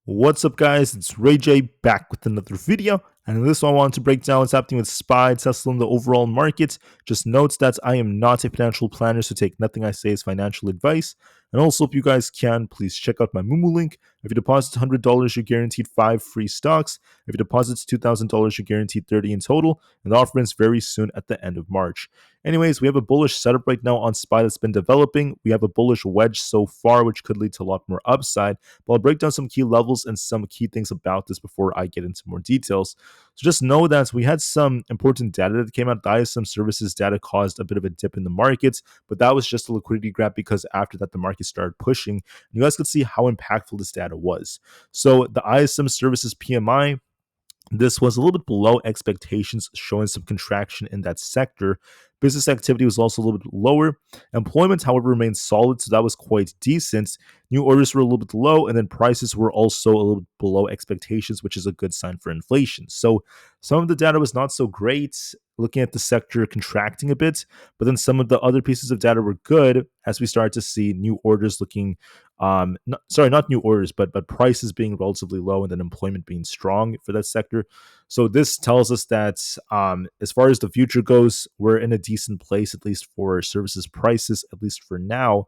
What's up, guys? It's Rey-Jay back with another video, and in this one I want to break down what's happening with SPY, Tesla, and the overall market. Just notes that I am not a financial planner, so take nothing I say as financial advice. And also, if you guys can, please check out my Moomoo link. If you deposit $100, you're guaranteed 5 free stocks. If you deposit $2,000, you're guaranteed 30 in total, and the offer ends very soon at the end of March. Anyways, we have a bullish setup right now on SPY that's been developing. We have a bullish wedge so far, which could lead to a lot more upside. But I'll break down some key levels and some key things about this before I get into more details. So just know that we had some important data that came out. The ISM services data caused a bit of a dip in the markets, but that was just a liquidity grab because after that, the market started pushing. And you guys could see how impactful this data was. So the ISM services PMI, this was a little bit below expectations, showing some contraction in that sector. Business activity was also a little bit lower. Employment, however, remained solid, so that was quite decent. New orders were a little bit low, and then prices were also a little bit below expectations, which is a good sign for inflation. So some of the data was not so great, looking at the sector contracting a bit, but then some of the other pieces of data were good as we started to see new orders looking not new orders, but prices being relatively low and then employment being strong for that sector. So this tells us that as far as the future goes, we're in a decent place, at least for services prices, at least for now.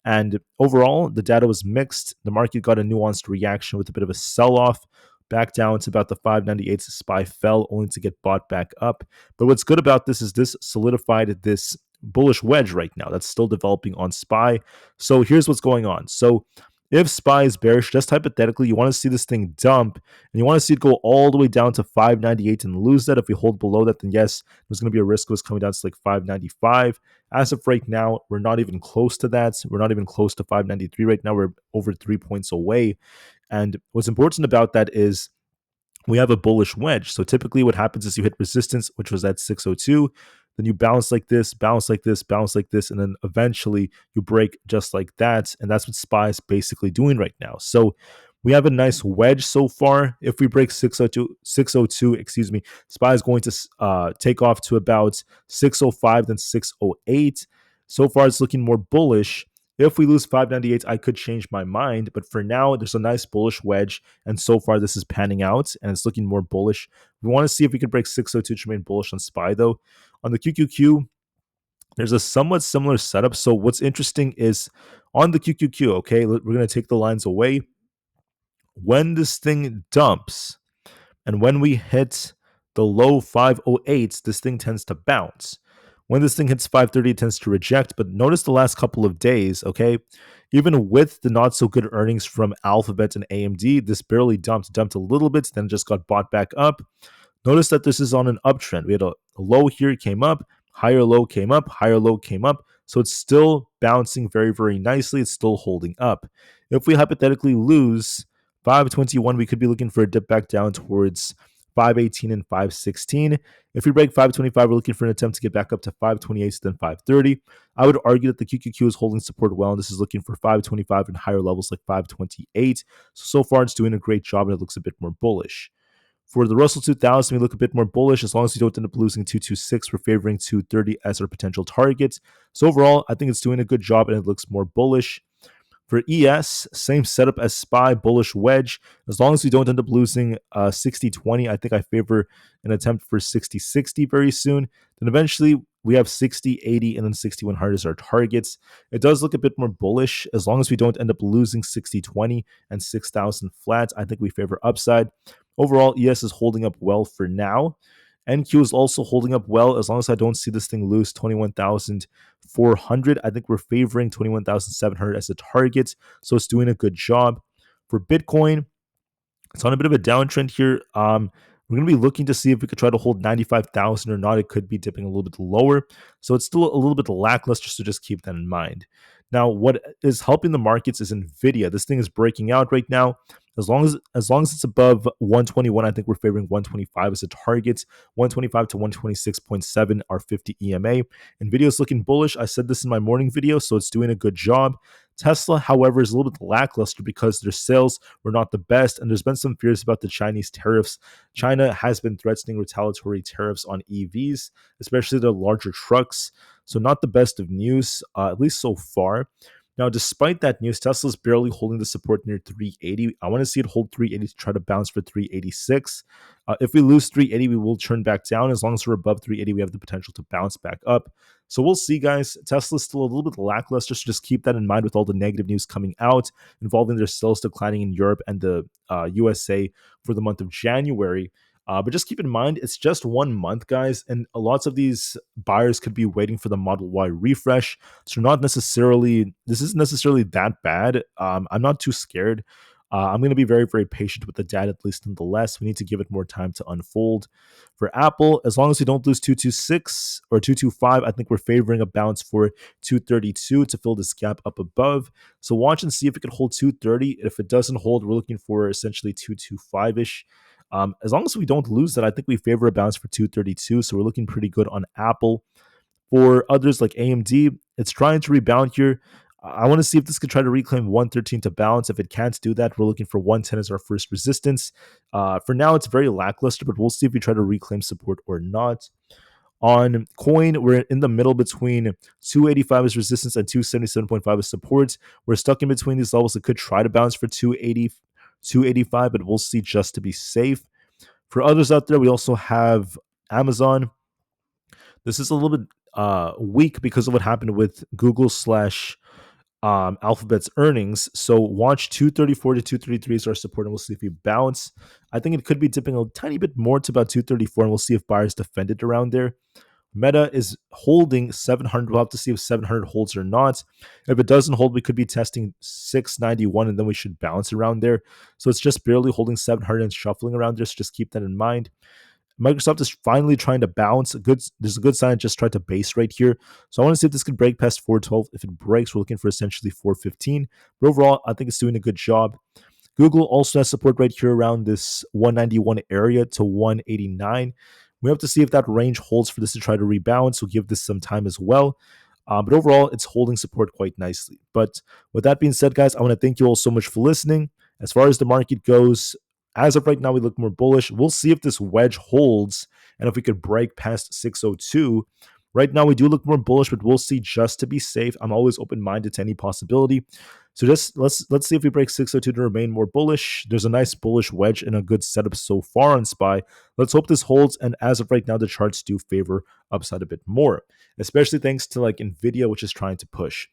And overall, the data was mixed. The market got a nuanced reaction with a bit of a sell-off back down to about the 598. SPY fell only to get bought back up. But what's good about this is this solidified this bullish wedge right now that's still developing on SPY. So here's what's going on. So if SPY is bearish, just hypothetically, you want to see this thing dump and you want to see it go all the way down to 598 and lose that. If we hold below that, then yes, there's going to be a risk of us coming down to like 595. As of right now, we're not even close to that. We're not even close to 593 right now. We're over 3 points away. And what's important about that is we have a bullish wedge. So typically what happens is you hit resistance, which was at 602. Then you bounce like this, bounce like this, bounce like this, and then eventually you break just like that. And that's what SPY is basically doing right now. So we have a nice wedge so far. If we break 602, SPY is going to take off to about 605, then 608. So far, it's looking more bullish. If we lose 598, I could change my mind. But for now, there's a nice bullish wedge. And so far, this is panning out and it's looking more bullish. We want to see if we can break 602 to remain bullish on SPY, though. On the QQQ, there's a somewhat similar setup. So what's interesting is on the QQQ, okay, we're going to take the lines away. When this thing dumps and when we hit the low 508s, this thing tends to bounce. When this thing hits 530, it tends to reject. But notice the last couple of days, okay? Even with the not so good earnings from Alphabet and AMD, this barely dumped a little bit, then just got bought back up. Notice that this is on an uptrend. We had a low here, it came up, higher low came up, higher low came up. So it's still bouncing very, very nicely. It's still holding up. If we hypothetically lose 521, we could be looking for a dip back down towards 518 and 516. If we break 525, we're looking for an attempt to get back up to 528, then 530. I would argue that the QQQ is holding support well, and this is looking for 525 and higher levels like 528. So far, it's doing a great job, and it looks a bit more bullish. For the Russell 2000, we look a bit more bullish. As long as we don't end up losing 226, we're favoring 230 as our potential target. So overall, I think it's doing a good job, and it looks more bullish. For ES, same setup as SPY, bullish wedge. As long as we don't end up losing 60-20, I think I favor an attempt for 60-60 very soon. Then eventually we have 60-80 and then 6100 as our targets. It does look a bit more bullish. As long as we don't end up losing 60-20 and 6,000 flat, I think we favor upside. Overall, ES is holding up well for now. NQ is also holding up well as long as I don't see this thing lose 21,400. I think we're favoring 21,700 as a target, so it's doing a good job. For Bitcoin, it's on a bit of a downtrend here. We're going to be looking to see if we could try to hold 95,000 or not. It could be dipping a little bit lower, so it's still a little bit lackluster, so just keep that in mind. Now, what is helping the markets is Nvda. This thing is breaking out right now. As long as it's above 121, I think we're favoring 125 as a target. 125 to 126.7 are 50 EMA. Nvidia is looking bullish. I said this in my morning video, so it's doing a good job. Tesla, however, is a little bit lackluster because their sales were not the best, and there's been some fears about the Chinese tariffs. China has been threatening retaliatory tariffs on EVs, especially the larger trucks. So not the best of news, at least so far. Now, despite that news, Tesla's barely holding the support near 380. I want to see it hold 380 to try to bounce for 386. If we lose 380, we will turn back down. As long as we're above 380, we have the potential to bounce back up. So we'll see, guys. Tesla's still a little bit lackluster, so just keep that in mind with all the negative news coming out involving their sales declining in Europe and the USA for the month of January. But just keep in mind, it's just 1 month, guys, and lots of these buyers could be waiting for the Model Y refresh. So this isn't necessarily that bad. I'm not too scared. I'm going to be very, very patient with the data, at least nonetheless. We need to give it more time to unfold. For Apple, as long as we don't lose 226 or 225, I think we're favoring a bounce for 232 to fill this gap up above. So watch and see if it can hold 230. If it doesn't hold, we're looking for essentially 225-ish. As long as we don't lose that, I think we favor a bounce for 232. So we're looking pretty good on Apple. For others like AMD, it's trying to rebound here. I want to see if this could try to reclaim 113 to bounce. If it can't do that, we're looking for 110 as our first resistance. For now, it's very lackluster, but we'll see if we try to reclaim support or not. On coin, we're in the middle between 285 as resistance and 277.5 as support. We're stuck in between these levels. It could try to bounce for 285, but we'll see just to be safe. For others out there, we also have Amazon. This is a little bit weak because of what happened with Google slash Alphabet's earnings. So watch 234 to 233 is our support, and we'll see if we bounce. I think it could be dipping a tiny bit more to about 234, and we'll see if buyers defend it around there. Meta is holding 700. We'll have to see if 700 holds or not. If it doesn't hold, we could be testing 691, and then we should bounce around there. So it's just barely holding 700 and shuffling around there, so just keep that in mind. Microsoft is finally trying to bounce. There's a good sign it just tried to base right here. So I want to see if this could break past 412. If it breaks, we're looking for essentially 415. But overall, I think it's doing a good job. Google also has support right here around this 191 area to 189. We have to see if that range holds for this to try to rebound. So give this some time as well. But overall, it's holding support quite nicely. But with that being said, guys, I want to thank you all so much for listening. As far as the market goes, as of right now, we look more bullish. We'll see if this wedge holds and if we could break past 602. Right now, we do look more bullish, but we'll see just to be safe. I'm always open-minded to any possibility. So just let's see if we break 602 to remain more bullish. There's a nice bullish wedge and a good setup so far on SPY. Let's hope this holds. And as of right now, the charts do favor upside a bit more, especially thanks to like Nvda, which is trying to push.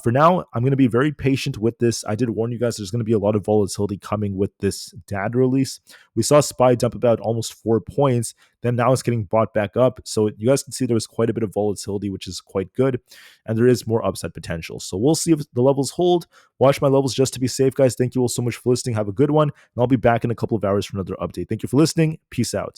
For now, I'm going to be very patient with this. I did warn you guys there's going to be a lot of volatility coming with this data release. We saw SPY dump about almost 4 points. Then now it's getting bought back up. So you guys can see there was quite a bit of volatility, which is quite good. And there is more upside potential. So we'll see if the levels hold. Watch my levels just to be safe, guys. Thank you all so much for listening. Have a good one. And I'll be back in a couple of hours for another update. Thank you for listening. Peace out.